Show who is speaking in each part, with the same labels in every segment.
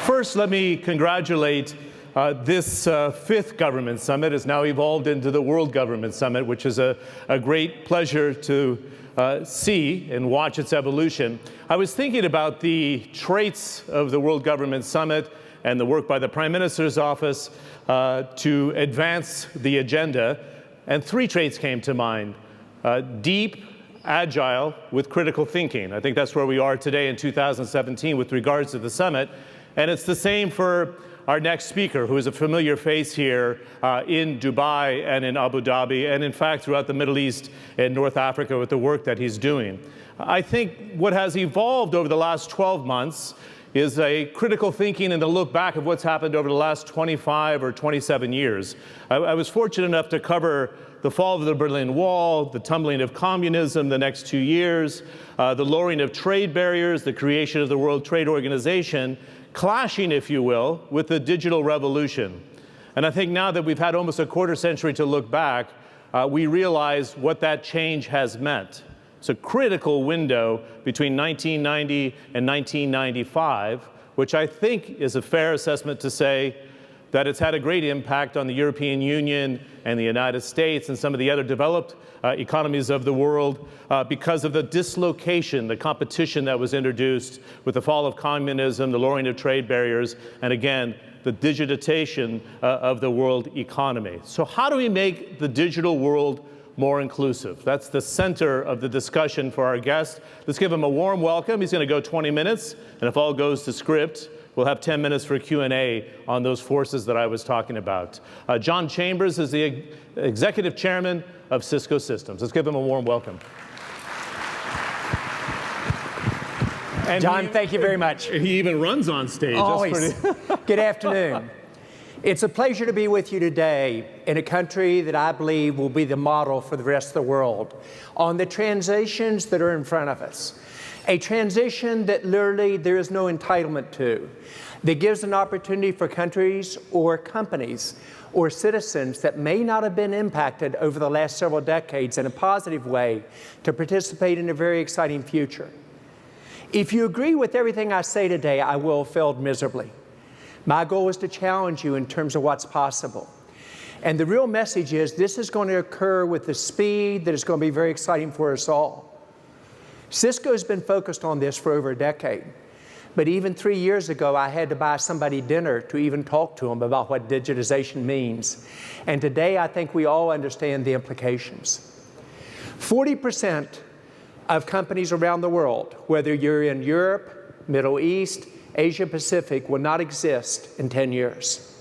Speaker 1: First, let me congratulate this fifth government summit has now evolved into the World Government Summit, which is a great pleasure to see and watch its evolution. I was thinking about the traits of the World Government Summit and the work by the Prime Minister's office to advance the agenda, and three traits came to mind. Deep, agile, with critical thinking. I think that's where we are today in 2017 with regards to the summit. And it's the same for our next speaker, who is a familiar face here in Dubai and in Abu Dhabi, and in fact throughout the Middle East and North Africa with the work that he's doing. I think what has evolved over the last 12 months is a critical thinking and a look back of what's happened over the last 25 or 27 years. I was fortunate enough to cover the fall of the Berlin Wall, the tumbling of communism the next 2 years, the lowering of trade barriers, the creation of the World Trade Organization, clashing, if you will, with the digital revolution. And I think now that we've had almost a quarter century to look back, we realize what that change has meant. It's a critical window between 1990 and 1995, which I think is a fair assessment to say that it's had a great impact on the European Union and the United States and some of the other developed economies of the world because of the dislocation, the competition that was introduced with the fall of communism, the lowering of trade barriers, and again, the digitization of the world economy. So how do we make the digital world more inclusive? That's the center of the discussion for our guest. Let's give him a warm welcome. He's going to go 20 minutes, and if all goes to script, we'll have 10 minutes for Q&A on those forces that I was talking about. John Chambers is the Executive Chairman of CISCO Systems. Let's give him a warm welcome.
Speaker 2: And John, thank you very much.
Speaker 1: He even runs on stage.
Speaker 2: Always. Good afternoon. It's a pleasure to be with you today in a country that I believe will be the model for the rest of the world on the transitions that are in front of us. A transition that literally there is no entitlement to, that gives an opportunity for countries or companies or citizens that may not have been impacted over the last several decades in a positive way to participate in a very exciting future. If you agree with everything I say today, I will have failed miserably. My goal is to challenge you in terms of what's possible. And the real message is this is going to occur with the speed that is going to be very exciting for us all. CISCO has been focused on this for over a decade. But even 3 years ago, I had to buy somebody dinner to even talk to them about what digitization means. And today, I think we all understand the implications. 40% of companies around the world, whether you're in Europe, Middle East, Asia Pacific, will not exist in 10 years.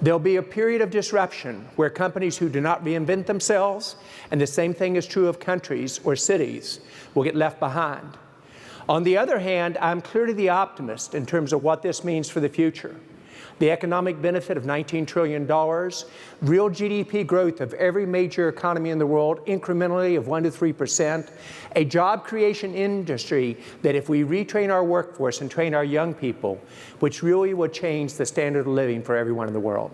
Speaker 2: There'll be a period of disruption where companies who do not reinvent themselves, and the same thing is true of countries or cities, will get left behind. On the other hand, I'm clearly the optimist in terms of what this means for the future. The economic benefit of $19 trillion, real GDP growth of every major economy in the world, incrementally of 1% to 3%, a job creation industry that if we retrain our workforce and train our young people, which really will change the standard of living for everyone in the world.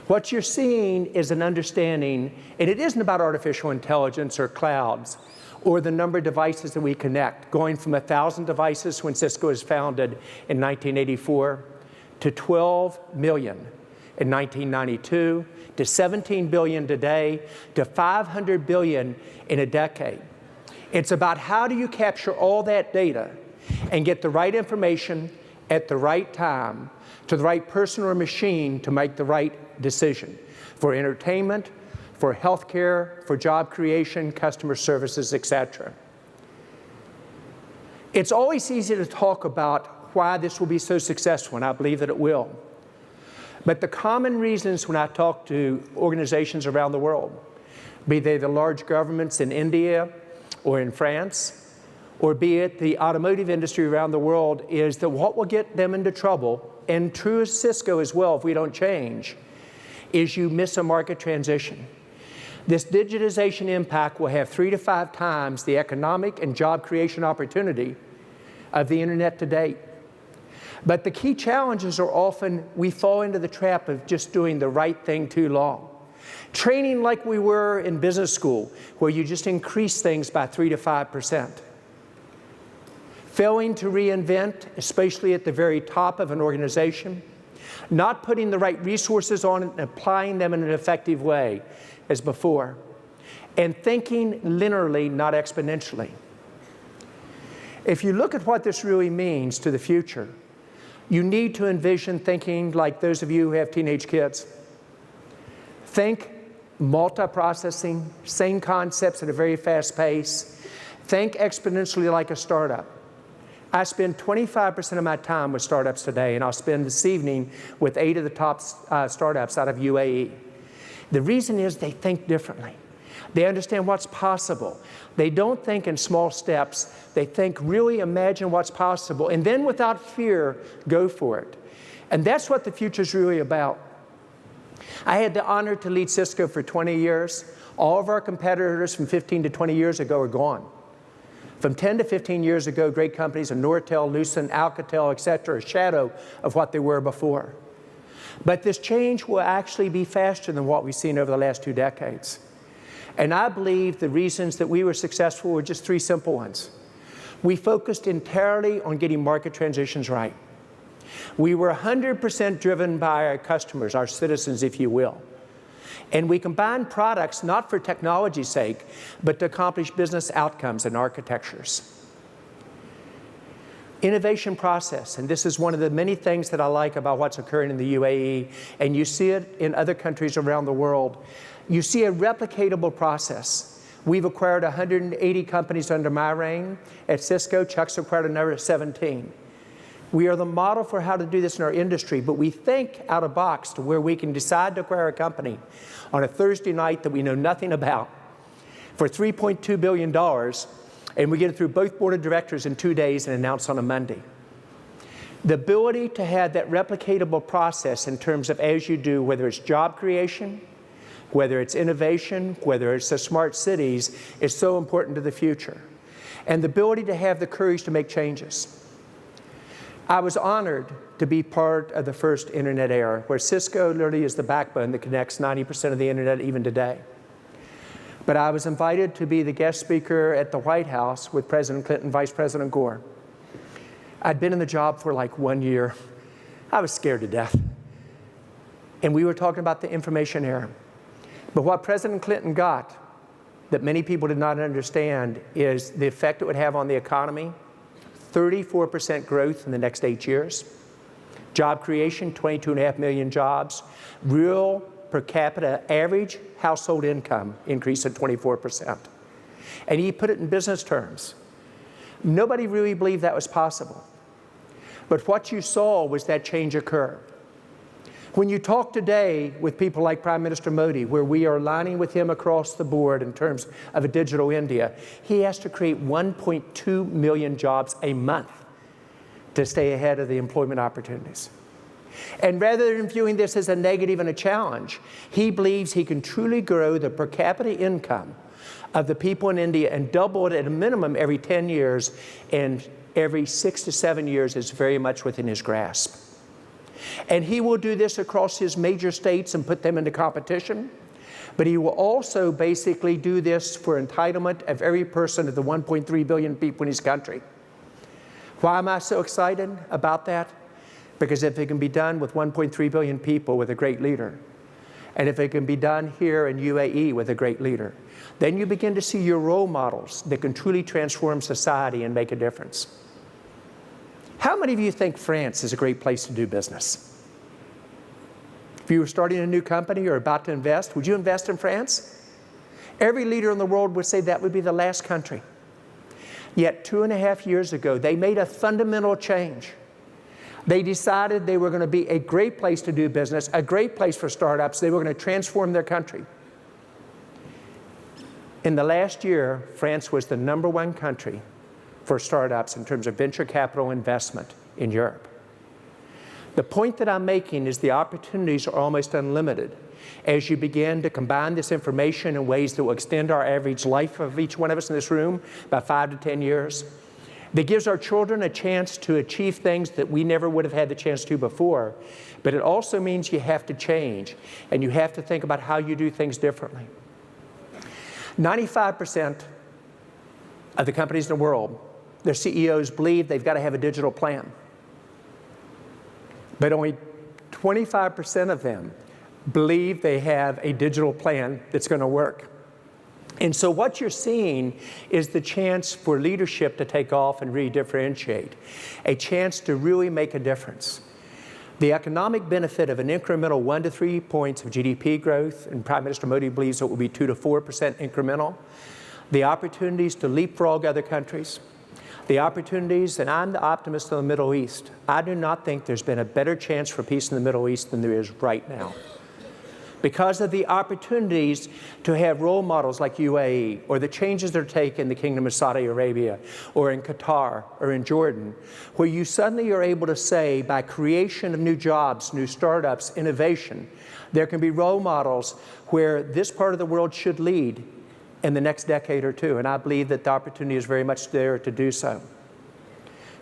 Speaker 2: What you're seeing is an understanding, and it isn't about artificial intelligence or clouds, or the number of devices that we connect, going from 1,000 devices when CISCO was founded in 1984 to 12 million in 1992, to 17 billion today, to 500 billion in a decade. It's about how do you capture all that data and get the right information at the right time to the right person or machine to make the right decision for entertainment, for healthcare, for job creation, customer services, etc. It's always easy to talk about why this will be so successful, and I believe that it will. But the common reasons when I talk to organizations around the world, be they the large governments in India or in France, or be it the automotive industry around the world, is that what will get them into trouble, and true as CISCO as well if we don't change, is you miss a market transition. This digitization impact will have 3 to 5 times the economic and job creation opportunity of the internet to date. But the key challenges are often we fall into the trap of just doing the right thing too long. Training like we were in business school, where you just increase things by 3 to 5%. failing to reinvent, especially at the very top of an organization, not putting the right resources on it and applying them in an effective way as before, and thinking linearly, not exponentially. If you look at what this really means to the future, you need to envision thinking like those of you who have teenage kids. Think multi-processing, same concepts at a very fast pace. Think exponentially like a startup. I spend 25% of my time with startups today, and I'll spend this evening with 8 of the top startups out of UAE. The reason is they think differently. They understand what's possible. They don't think in small steps. They think, really imagine what's possible, and then without fear, go for it. And that's what the future's really about. I had the honor to lead Cisco for 20 years. All of our competitors from 15 to 20 years ago are gone. From 10 to 15 years ago, great companies, Nortel, Lucent, Alcatel, et cetera, a shadow of what they were before. But this change will actually be faster than what we've seen over the last 2 decades. And I believe the reasons that we were successful were just 3 simple ones. We focused entirely on getting market transitions right. We were 100% driven by our customers, our citizens, if you will. And we combined products not for technology's sake, but to accomplish business outcomes and architectures. Innovation process, and this is one of the many things that I like about what's occurring in the UAE, and you see it in other countries around the world. You see a replicatable process. We've acquired 180 companies under my reign. At Cisco, Chuck's acquired another 17. We are the model for how to do this in our industry, but we think out of box to where we can decide to acquire a company on a Thursday night that we know nothing about for $3.2 billion, and we get it through both board of directors in 2 days and announce on a Monday. The ability to have that replicatable process in terms of as you do, whether it's job creation, whether it's innovation, whether it's the smart cities, is so important to the future. And the ability to have the courage to make changes. I was honored to be part of the first internet era, where Cisco literally is the backbone that connects 90% of the internet even today. But I was invited to be the guest speaker at the White House with President Clinton, Vice President Gore. I'd been in the job for like 1 year. I was scared to death. And we were talking about the information era. But what President Clinton got that many people did not understand is the effect it would have on the economy. 34% growth in the next 8 years. Job creation, 22.5 million jobs. Real per capita average household income increase of 24%. And he put it in business terms. Nobody really believed that was possible. But what you saw was that change occur. When you talk today with people like Prime Minister Modi, where we are aligning with him across the board in terms of a digital India, he has to create 1.2 million jobs a month to stay ahead of the employment opportunities. And rather than viewing this as a negative and a challenge, he believes he can truly grow the per capita income of the people in India and double it at a minimum every 10 years, and every 6 to 7 years is very much within his grasp. And he will do this across his major states and put them into competition. But he will also basically do this for entitlement of every person of the 1.3 billion people in his country. Why am I so excited about that? Because if it can be done with 1.3 billion people with a great leader, and if it can be done here in UAE with a great leader, then you begin to see your role models that can truly transform society and make a difference. How many of you think France is a great place to do business? If you were starting a new company or about to invest, would you invest in France? Every leader in the world would say that would be the last country. Yet 2.5 years ago, they made a fundamental change. They decided they were going to be a great place to do business, a great place for startups. They were going to transform their country. In the last year, France was the #1 country for startups in terms of venture capital investment in Europe. The point that I'm making is the opportunities are almost unlimited as you begin to combine this information in ways that will extend our average life of each one of us in this room by 5 to 10 years. That gives our children a chance to achieve things that we never would have had the chance to before. But it also means you have to change, and you have to think about how you do things differently. 95% of the companies in the world their CEOs believe they've got to have a digital plan. But only 25% of them believe they have a digital plan that's going to work. And so what you're seeing is the chance for leadership to take off and redifferentiate, a chance to really make a difference. The economic benefit of an incremental 1 to 3 points of GDP growth, and Prime Minister Modi believes it will be 2 to 4% incremental, the opportunities to leapfrog other countries, the opportunities, and I'm the optimist in the Middle East. I do not think there's been a better chance for peace in the Middle East than there is right now. Because of the opportunities to have role models like UAE, or the changes that are taken in the Kingdom of Saudi Arabia, or in Qatar, or in Jordan, where you suddenly are able to say, by creation of new jobs, new startups, innovation, there can be role models where this part of the world should lead in the next decade or two. And I believe that the opportunity is very much there to do so.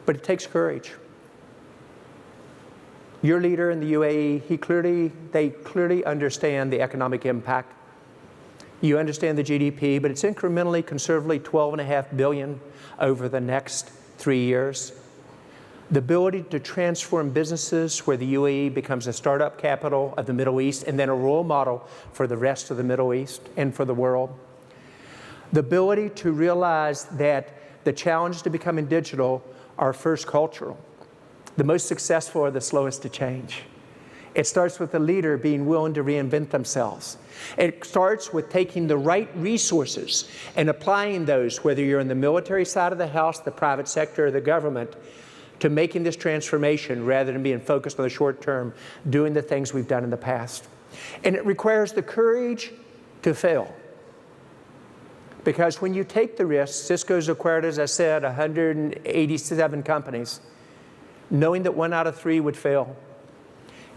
Speaker 2: But it takes courage. Your leader in the UAE, they clearly understand the economic impact. You understand the GDP, but it's incrementally, conservatively, $12.5 billion over the next 3 years. The ability to transform businesses where the UAE becomes a startup capital of the Middle East and then a role model for the rest of the Middle East and for the world. The ability to realize that the challenges to becoming digital are first cultural. The most successful are the slowest to change. It starts with the leader being willing to reinvent themselves. It starts with taking the right resources and applying those, whether you're in the military side of the house, the private sector, or the government, to making this transformation rather than being focused on the short term, doing the things we've done in the past. And it requires the courage to fail. Because when you take the risk, Cisco's acquired, as I said, 187 companies, knowing that 1 out of 3 would fail.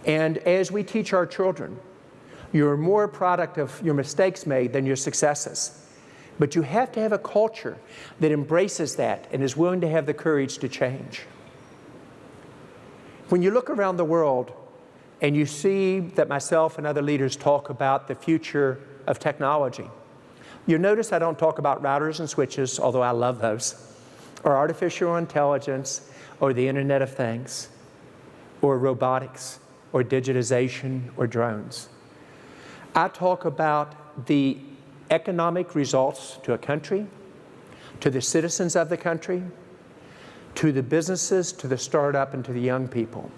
Speaker 2: And as we teach our children, you're more a product of your mistakes made than your successes. But you have to have a culture that embraces that and is willing to have the courage to change. When you look around the world and you see that myself and other leaders talk about the future of technology, you notice I don't talk about routers and switches, although I love those, or artificial intelligence, or the Internet of Things, or robotics, or digitization, or drones. I talk about the economic results to a country, to the citizens of the country, to the businesses, to the startup, and to the young people.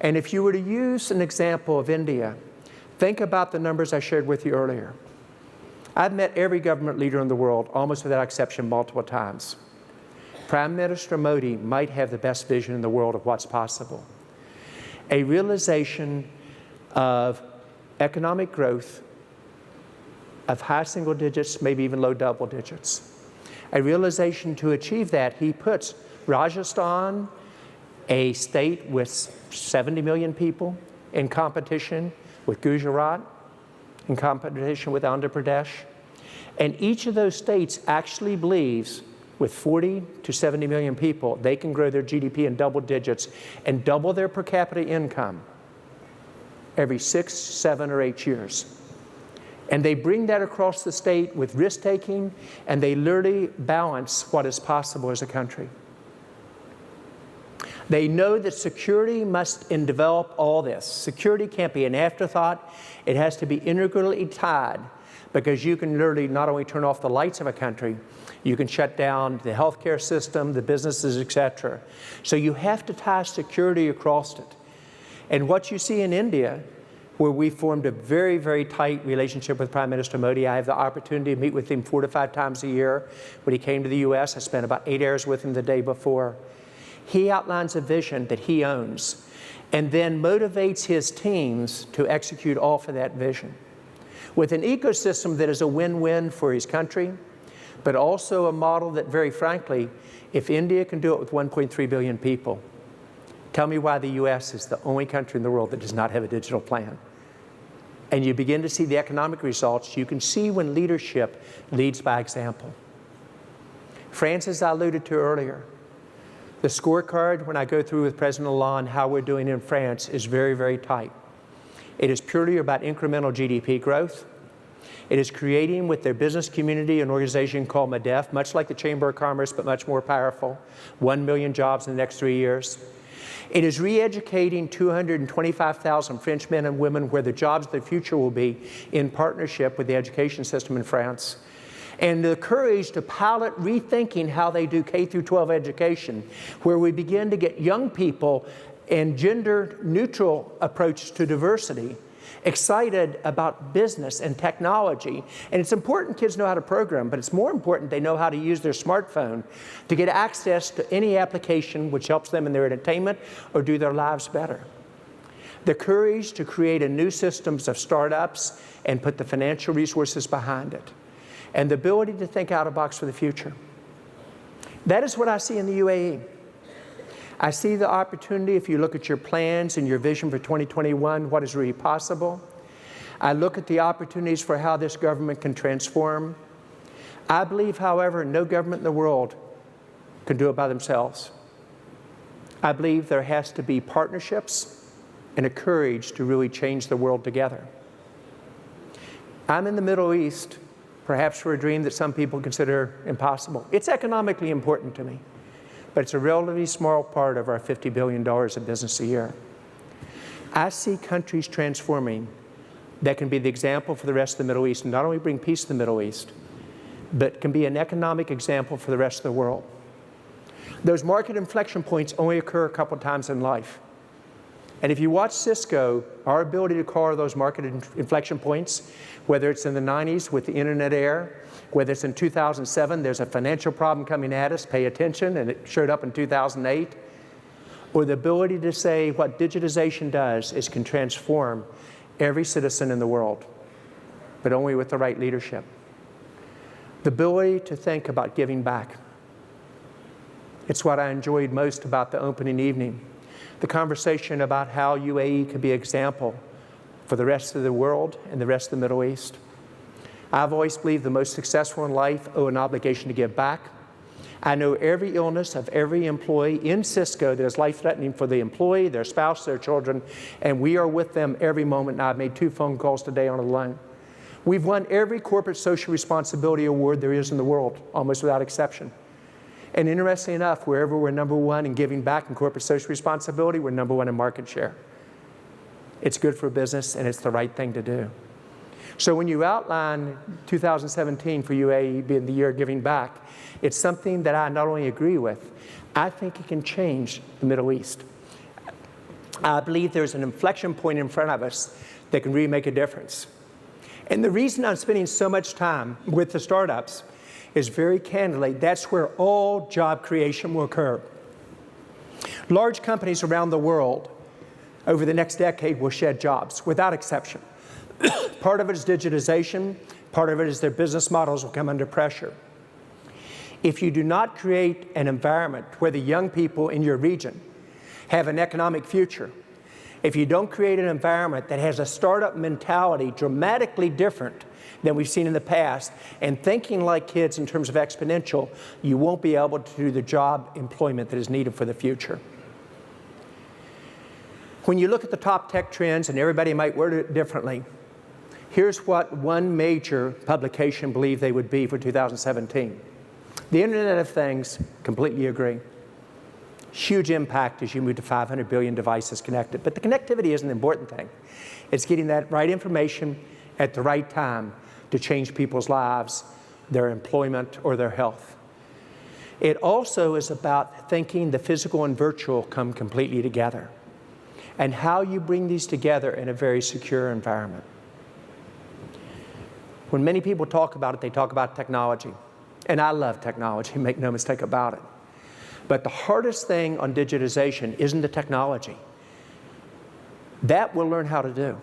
Speaker 2: And if you were to use an example of India, think about the numbers I shared with you earlier. I've met every government leader in the world, almost without exception, multiple times. Prime Minister Modi might have the best vision in the world of what's possible. A realization of economic growth of high single digits, maybe even low double digits. A realization to achieve that, he puts Rajasthan, a state with 70 million people, in competition with Gujarat, in competition with Andhra Pradesh. And each of those states actually believes with 40 to 70 million people, they can grow their GDP in double digits and double their per capita income every 6, 7, or 8 years. And they bring that across the state with risk-taking, and they literally balance what is possible as a country. They know that security must develop all this. Security can't be an afterthought. It has to be integrally tied, because you can literally not only turn off the lights of a country, you can shut down the healthcare system, the businesses, etc. So you have to tie security across it. And what you see in India, where we formed a very, very tight relationship with Prime Minister Modi. I have the opportunity to meet with him 4 to 5 times a year. When he came to the US, I spent about 8 hours with him the day before. He outlines a vision that he owns and then motivates his teams to execute off of that vision, with an ecosystem that is a win-win for his country, but also a model that, very frankly, if India can do it with 1.3 billion people, tell me why the US is the only country in the world that does not have a digital plan. And you begin to see the economic results. You can see when leadership leads by example. France, as I alluded to earlier, the scorecard, when I go through with President Hollande how we're doing in France, is very, very tight. It is purely about incremental GDP growth. It is creating with their business community an organization called MEDEF, much like the Chamber of Commerce, but much more powerful. 1 million jobs in the next 3 years. It is re-educating 225,000 French men and women where the jobs of the future will be in partnership with the education system in France. And the courage to pilot rethinking how they do K through 12 education, where we begin to get young people and gender-neutral approach to diversity, excited about business and technology. And it's important kids know how to program, but it's more important they know how to use their smartphone to get access to any application which helps them in their entertainment or do their lives better. The courage to create a new systems of startups and put the financial resources behind it. And the ability to think out of the box for the future. That is what I see in the UAE. I see the opportunity, if you look at your plans and your vision for 2021, what is really possible. I look at the opportunities for how this government can transform. I believe, however, no government in the world can do it by themselves. I believe there has to be partnerships and a courage to really change the world together. I'm in the Middle East, perhaps for a dream that some people consider impossible. It's economically important to me, but it's a relatively small part of our $50 billion of business a year. I see countries transforming that can be the example for the rest of the Middle East, and not only bring peace to the Middle East, but can be an economic example for the rest of the world. Those market inflection points only occur a couple times in life. And if you watch Cisco, our ability to call those market inflection points, whether it's in the 90s with the internet era, whether it's in 2007, there's a financial problem coming at us, pay attention, and it showed up in 2008, or the ability to say what digitization does is can transform every citizen in the world, but only with the right leadership. The ability to think about giving back. It's what I enjoyed most about the opening evening. The conversation about how UAE could be an example for the rest of the world and the rest of the Middle East. I've always believed the most successful in life owe an obligation to give back. I know every illness of every employee in Cisco that is life-threatening for the employee, their spouse, their children, and we are with them every moment. Now, I've made 2 phone calls today on the line. We've won every corporate social responsibility award there is in the world, almost without exception. And interestingly enough, wherever we're #1 in giving back in corporate social responsibility, we're #1 in market share. It's good for business, and it's the right thing to do. So when you outline 2017 for UAE being the year of giving back, it's something that I not only agree with, I think it can change the Middle East. I believe there's an inflection point in front of us that can really make a difference. And the reason I'm spending so much time with the startups is very candidly, that's where all job creation will occur. Large companies around the world over the next decade will shed jobs, without exception. Part of it is digitization, part of it is their business models will come under pressure. If you do not create an environment where the young people in your region have an economic future, if you don't create an environment that has a startup mentality dramatically different than we've seen in the past, and thinking like kids in terms of exponential, you won't be able to do the job employment that is needed for the future. When you look at the top tech trends, and everybody might word it differently, here's what one major publication believed they would be for 2017. The Internet of Things, completely agree. Huge impact as you move to 500 billion devices connected. But the connectivity isn't the important thing. It's getting that right information at the right time to change people's lives, their employment, or their health. It also is about thinking the physical and virtual come completely together, and how you bring these together in a very secure environment. When many people talk about it, they talk about technology. And I love technology, make no mistake about it. But the hardest thing on digitization isn't the technology. That we'll learn how to do.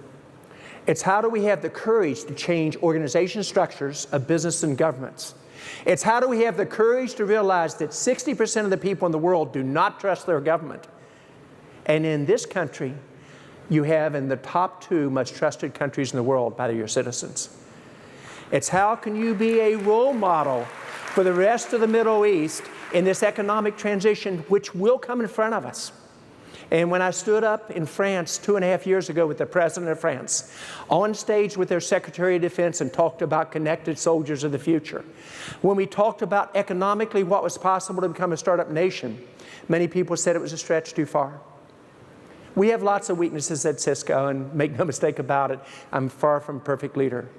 Speaker 2: It's how do we have the courage to change organization structures of business and governments. It's how do we have the courage to realize that 60% of the people in the world do not trust their government. And in this country, you have in the top 2 most trusted countries in the world by your citizens. It's how can you be a role model for the rest of the Middle East in this economic transition which will come in front of us. And when I stood up in France 2.5 years ago with the President of France, on stage with their Secretary of Defense and talked about connected soldiers of the future, when we talked about economically what was possible to become a startup nation, many people said it was a stretch too far. We have lots of weaknesses at Cisco, and make no mistake about it, I'm far from a perfect leader.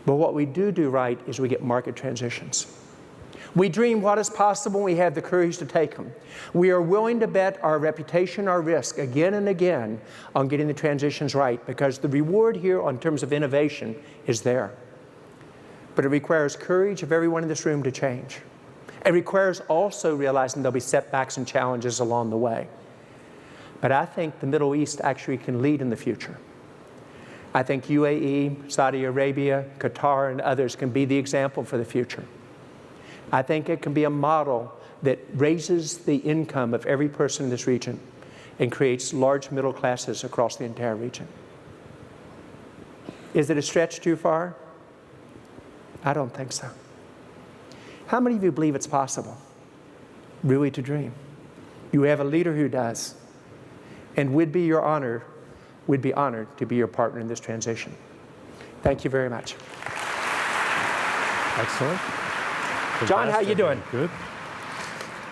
Speaker 2: But what we do right is we get market transitions. We dream what is possible, and we have the courage to take them. We are willing to bet our reputation, our risk, again and again on getting the transitions right, because the reward here in terms of innovation is there. But it requires courage of everyone in this room to change. It requires also realizing there'll be setbacks and challenges along the way. But I think the Middle East actually can lead in the future. I think UAE, Saudi Arabia, Qatar, and others can be the example for the future. I think it can be a model that raises the income of every person in this region and creates large middle classes across the entire region. Is it a stretch too far? I don't think so. How many of you believe it's possible, really, to dream? You have a leader who does, and we'd be honored to be your partner in this transition. Thank you very much.
Speaker 1: Excellent.
Speaker 2: John, how you doing?
Speaker 1: Good.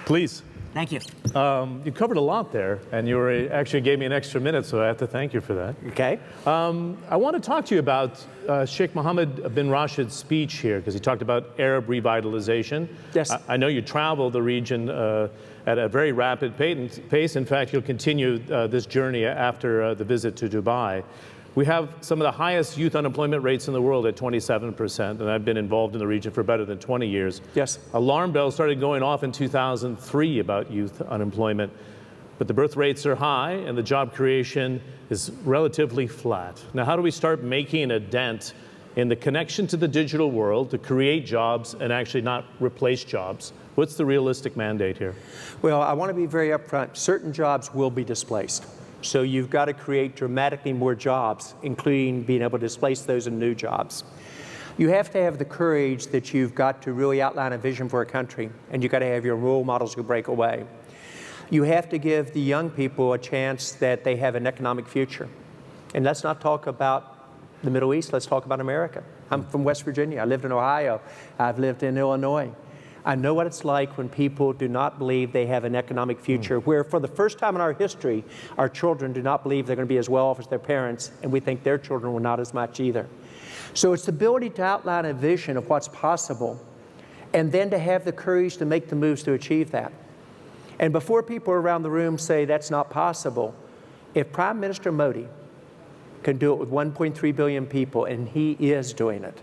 Speaker 1: Please.
Speaker 2: Thank you.
Speaker 1: You covered a lot there, and you actually gave me an extra minute, so I have to thank you for that.
Speaker 2: Okay.
Speaker 1: I want to talk to you about Sheikh Mohammed bin Rashid's speech here, because he talked about Arab revitalization.
Speaker 2: Yes.
Speaker 1: I know you travel the region at a very rapid pace. In fact, you'll continue this journey after the visit to Dubai. We have some of the highest youth unemployment rates in the world at 27%, and I've been involved in the region for better than 20 years.
Speaker 2: Yes.
Speaker 1: Alarm bells started going off in 2003 about youth unemployment, but the birth rates are high and the job creation is relatively flat. Now, how do we start making a dent in the connection to the digital world to create jobs and actually not replace jobs? What's the realistic mandate here?
Speaker 2: Well, I want to be very upfront. Certain jobs will be displaced. So you've got to create dramatically more jobs, including being able to displace those in new jobs. You have to have the courage that you've got to really outline a vision for a country, and you've got to have your role models who break away. You have to give the young people a chance that they have an economic future. And let's not talk about the Middle East, let's talk about America. I'm from West Virginia. I lived in Ohio. I've lived in Illinois. I know what it's like when people do not believe they have an economic future, where for the first time in our history, our children do not believe they're going to be as well off as their parents, and we think their children will not as much either. So it's the ability to outline a vision of what's possible, and then to have the courage to make the moves to achieve that. And before people around the room say that's not possible, if Prime Minister Modi can do it with 1.3 billion people, and he is doing it,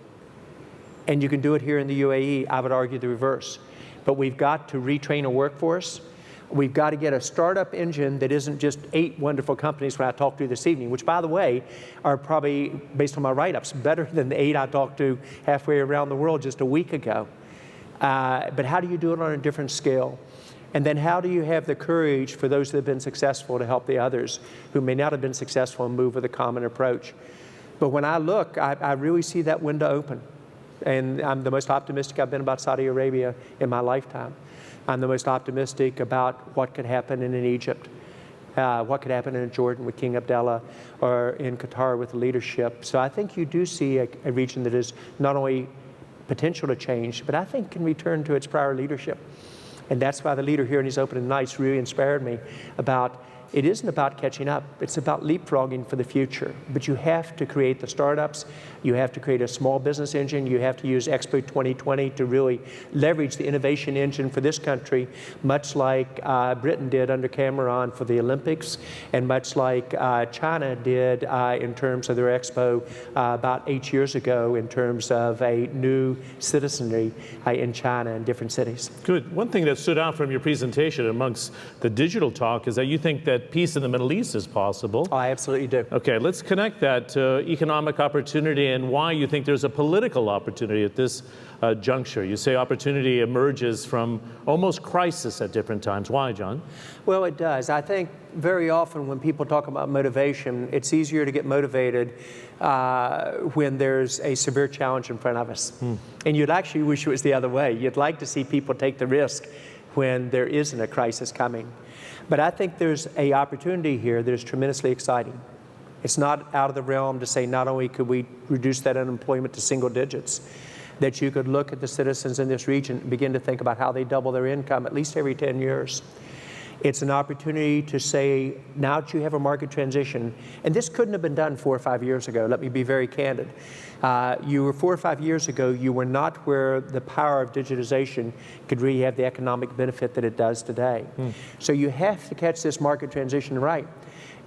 Speaker 2: and you can do it here in the UAE, I would argue the reverse. But we've got to retrain a workforce. We've got to get a startup engine that isn't just 8 wonderful companies when I talked to this evening, which, by the way, are probably, based on my write-ups, better than the 8 I talked to halfway around the world just a week ago. But how do you do it on a different scale? And then how do you have the courage for those that have been successful to help the others who may not have been successful and move with a common approach? But when I look, I really see that window open. And I'm the most optimistic I've been about Saudi Arabia in my lifetime. I'm the most optimistic about what could happen in Egypt, what could happen in Jordan with King Abdullah, or in Qatar with the leadership. So I think you do see a region that is not only potential to change, but I think can return to its prior leadership. And that's why the leader here in his opening nights really inspired me about it isn't about catching up, it's about leapfrogging for the future. But you have to create the startups, you have to create a small business engine, you have to use Expo 2020 to really leverage the innovation engine for this country, much like Britain did under Cameron for the Olympics, and much like China did in terms of their Expo about 8 years ago in terms of a new citizenry in China in different cities.
Speaker 1: Good. One thing that stood out from your presentation amongst the digital talk is that you think that peace in the Middle East is possible.
Speaker 2: Oh, I absolutely do.
Speaker 1: Okay, let's connect that to economic opportunity and why you think there's a political opportunity at this juncture. You say opportunity emerges from almost crisis at different times. Why, John? Well,
Speaker 2: it does. I think very often when people talk about motivation, it's easier to get motivated when there's a severe challenge in front of us. And you'd actually wish it was the other way. You'd like to see people take the risk when there isn't a crisis coming. But I think there's an opportunity here that is tremendously exciting. It's not out of the realm to say not only could we reduce that unemployment to single digits, that you could look at the citizens in this region and begin to think about how they double their income at least every 10 years. It's an opportunity to say, now that you have a market transition, and this couldn't have been done 4 or 5 years ago, let me be very candid. 4 or 5 years ago, you were not where the power of digitization could really have the economic benefit that it does today. So you have to catch this market transition right.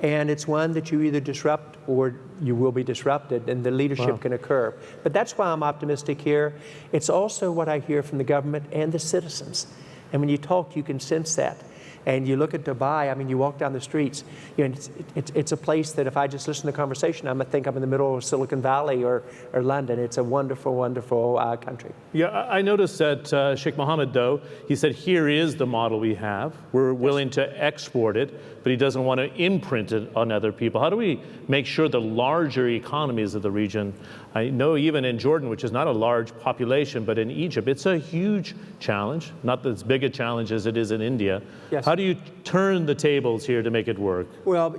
Speaker 2: And it's one that you either disrupt or you will be disrupted, and the leadership can occur. But that's why I'm optimistic here. It's also what I hear from the government and the citizens. And when you talk, you can sense that. And you look at Dubai, I mean, you walk down the streets, you know, it's a place that if I just listen to the conversation, I think I'm in the middle of Silicon Valley or London. It's a wonderful, wonderful country.
Speaker 1: Yeah, I noticed that Sheikh Mohammed, though, he said, here is the model we have. We're willing to export it, but he doesn't want to imprint it on other people. How do we make sure the larger economies of the region, I know even in Jordan, which is not a large population, but in Egypt, it's a huge challenge, not as big a challenge as it is in India.
Speaker 2: Yes.
Speaker 1: How do you turn the tables here to make it work?
Speaker 2: Well,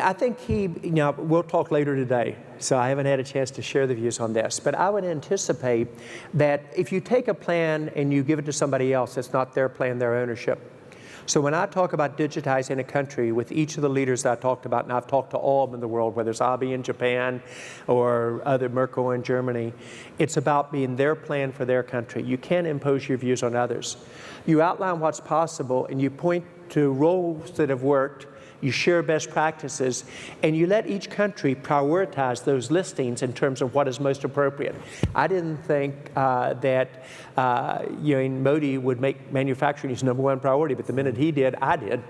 Speaker 2: I think we'll talk later today, so I haven't had a chance to share the views on this, but I would anticipate that if you take a plan and you give it to somebody else, it's not their plan, their ownership. So when I talk about digitizing a country with each of the leaders that I talked about, and I've talked to all of them in the world, whether it's Abiy in Japan or other Merkel in Germany, it's about being their plan for their country. You can't impose your views on others. You outline what's possible and you point to roles that have worked, you share best practices, and you let each country prioritize those listings in terms of what is most appropriate. I didn't think that Modi would make manufacturing his #1 priority, but the minute he did, I did.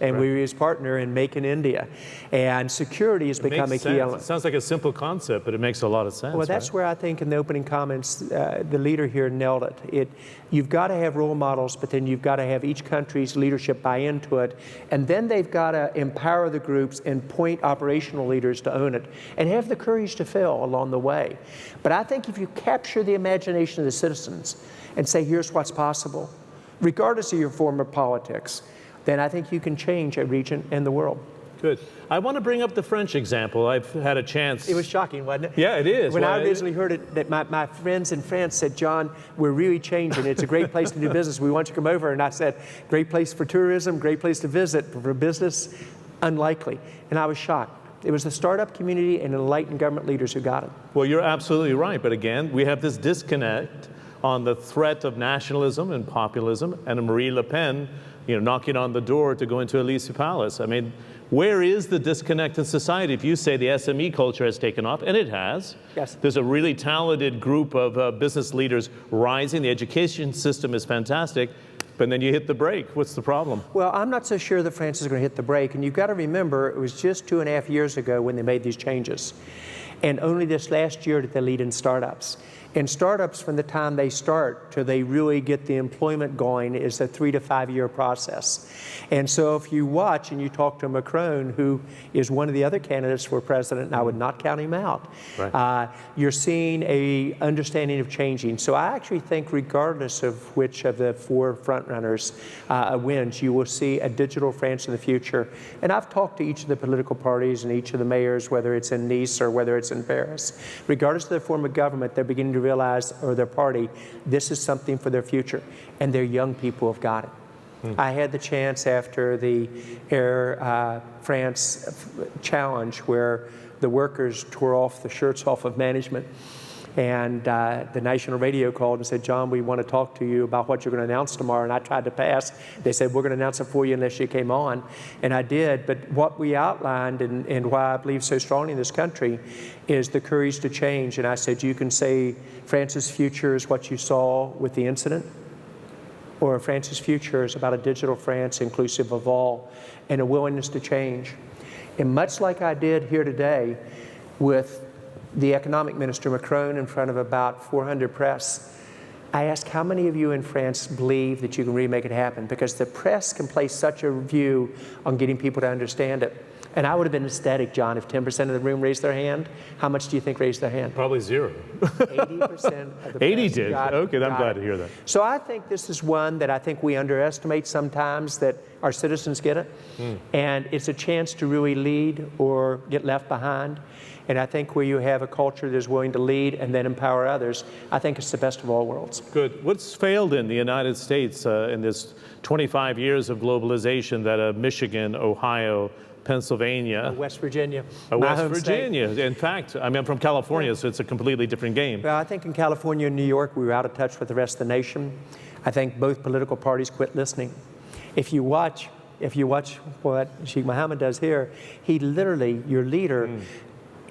Speaker 2: And we were his partner in Make in India. And security has become a key element.
Speaker 1: It sounds like a simple concept, but it makes a lot of sense.
Speaker 2: Well, that's where I think in the opening comments, the leader here nailed it. You've got to have role models, but then you've got to have each country's leadership buy into it. And then they've got to empower the groups and point operational leaders to own it and have the courage to fail along the way. But I think if you capture the imagination of the citizens and say, here's what's possible, regardless of your form of politics, then I think you can change a region and the world.
Speaker 1: Good. I want to bring up the French example. I've had a chance.
Speaker 2: It was shocking, wasn't it?
Speaker 1: Yeah, it is.
Speaker 2: When I originally heard it, that my friends in France said, John, we're really changing. It's a great place to do business. We want you to come over. And I said, great place for tourism, great place to visit. For business, unlikely. And I was shocked. It was the startup community and enlightened government leaders who got it.
Speaker 1: Well, you're absolutely right. But again, we have this disconnect on the threat of nationalism and populism and Marie Le Pen, knocking on the door to go into Elysee Palace. I mean, where is the disconnect in society? If you say the SME culture has taken off, and it has.
Speaker 2: Yes.
Speaker 1: There's a really talented group of business leaders rising. The education system is fantastic. But then you hit the brake. What's the problem?
Speaker 2: Well, I'm not so sure that France is going to hit the brake. And you've got to remember, it was just 2.5 years ago when they made these changes. And only this last year did they lead in startups. And startups, from the time they start till they really get the employment going, is a 3 to 5 year process. And so if you watch and you talk to Macron, who is one of the other candidates for president, and I would not count him out, right. You're seeing a understanding of changing. So I actually think regardless of which of the 4 frontrunners wins, you will see a digital France in the future. And I've talked to each of the political parties and each of the mayors, whether it's in Nice or whether it's in Paris. Regardless of their form of government, they're beginning to realize, or their party, this is something for their future, and their young people have got it. I had the chance after the Air France challenge where the workers tore off the shirts off of management, and the national radio called and said, John, we want to talk to you about what you're going to announce tomorrow. And I tried to pass. They said, we're going to announce it for you unless you came on. And I did. But what we outlined and why I believe so strongly in this country is the courage to change. And I said, you can say France's future is what you saw with the incident, or France's future is about a digital France inclusive of all and a willingness to change. And much like I did here today with the economic minister, Macron, in front of about 400 press, I asked how many of you in France believe that you can really make it happen? Because the press can place such a view on getting people to understand it. And I would have been ecstatic, John, if 10% of the room raised their hand. How much do you think raised their hand?
Speaker 1: Probably 0.
Speaker 2: 80% of the
Speaker 1: 80
Speaker 2: press
Speaker 1: did. Okay, I'm glad to hear that.
Speaker 2: So I think this is one that I think we underestimate sometimes, that our citizens get it. And it's a chance to really lead or get left behind. And I think where you have a culture that is willing to lead and then empower others, I think it's the best of all worlds.
Speaker 1: Good. What's failed in the United States in this 25 years of globalization that Michigan, Ohio, Pennsylvania,
Speaker 2: West Virginia,
Speaker 1: West Virginia. In fact, I mean, I'm from California, so it's a completely different game.
Speaker 2: Well, I think in California and New York, we were out of touch with the rest of the nation. I think both political parties quit listening. If you watch what Sheikh Mohammed does here, he literally, your leader,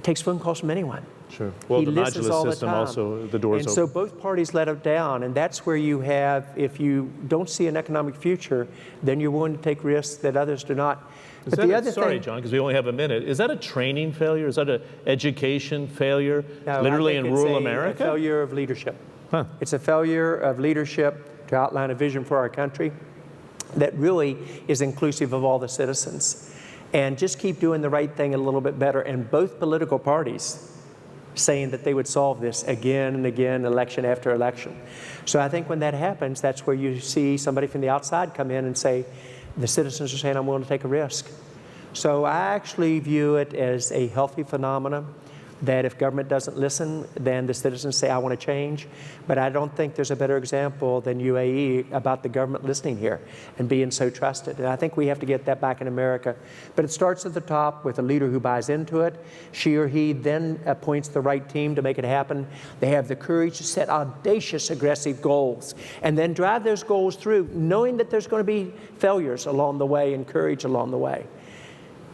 Speaker 2: takes phone calls from anyone.
Speaker 1: Sure. Well,
Speaker 2: He
Speaker 1: the
Speaker 2: listens all
Speaker 1: Majlis
Speaker 2: the
Speaker 1: system
Speaker 2: time.
Speaker 1: also, the doors
Speaker 2: and
Speaker 1: open.
Speaker 2: so both parties let it down, and that's where you have, if you don't see an economic future, then you're willing to take risks that others do not. But the other
Speaker 1: sorry,
Speaker 2: thing,
Speaker 1: John, because we only have a minute. Is that a training failure? Is that an education failure,
Speaker 2: no,
Speaker 1: literally
Speaker 2: I think
Speaker 1: in
Speaker 2: it's
Speaker 1: rural
Speaker 2: a
Speaker 1: America?
Speaker 2: failure of leadership.
Speaker 1: Huh.
Speaker 2: It's a failure of leadership to outline a vision for our country that really is inclusive of all the citizens. And just keep doing the right thing a little bit better. And both political parties saying that they would solve this again and again, election after election. So I think when that happens, that's where you see somebody from the outside come in and say, the citizens are saying, I'm willing to take a risk. So I actually view it as a healthy phenomenon, that if government doesn't listen, then the citizens say, I want to change. But I don't think there's a better example than UAE about the government listening here and being so trusted. And I think we have to get that back in America. But it starts at the top with a leader who buys into it. She or he then appoints the right team to make it happen. They have the courage to set audacious, aggressive goals and then drive those goals through, knowing that there's going to be failures along the way and courage along the way.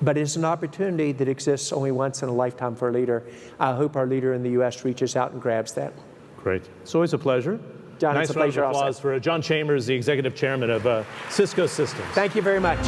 Speaker 2: But it's an opportunity that exists only once in a lifetime for a leader. I hope our leader in the U.S. reaches out and grabs that.
Speaker 1: Great. It's always a pleasure.
Speaker 2: John,
Speaker 1: nice
Speaker 2: it's a pleasure
Speaker 1: round of applause
Speaker 2: also.
Speaker 1: for John Chambers, the Executive Chairman of CISCO Systems.
Speaker 2: Thank you very much.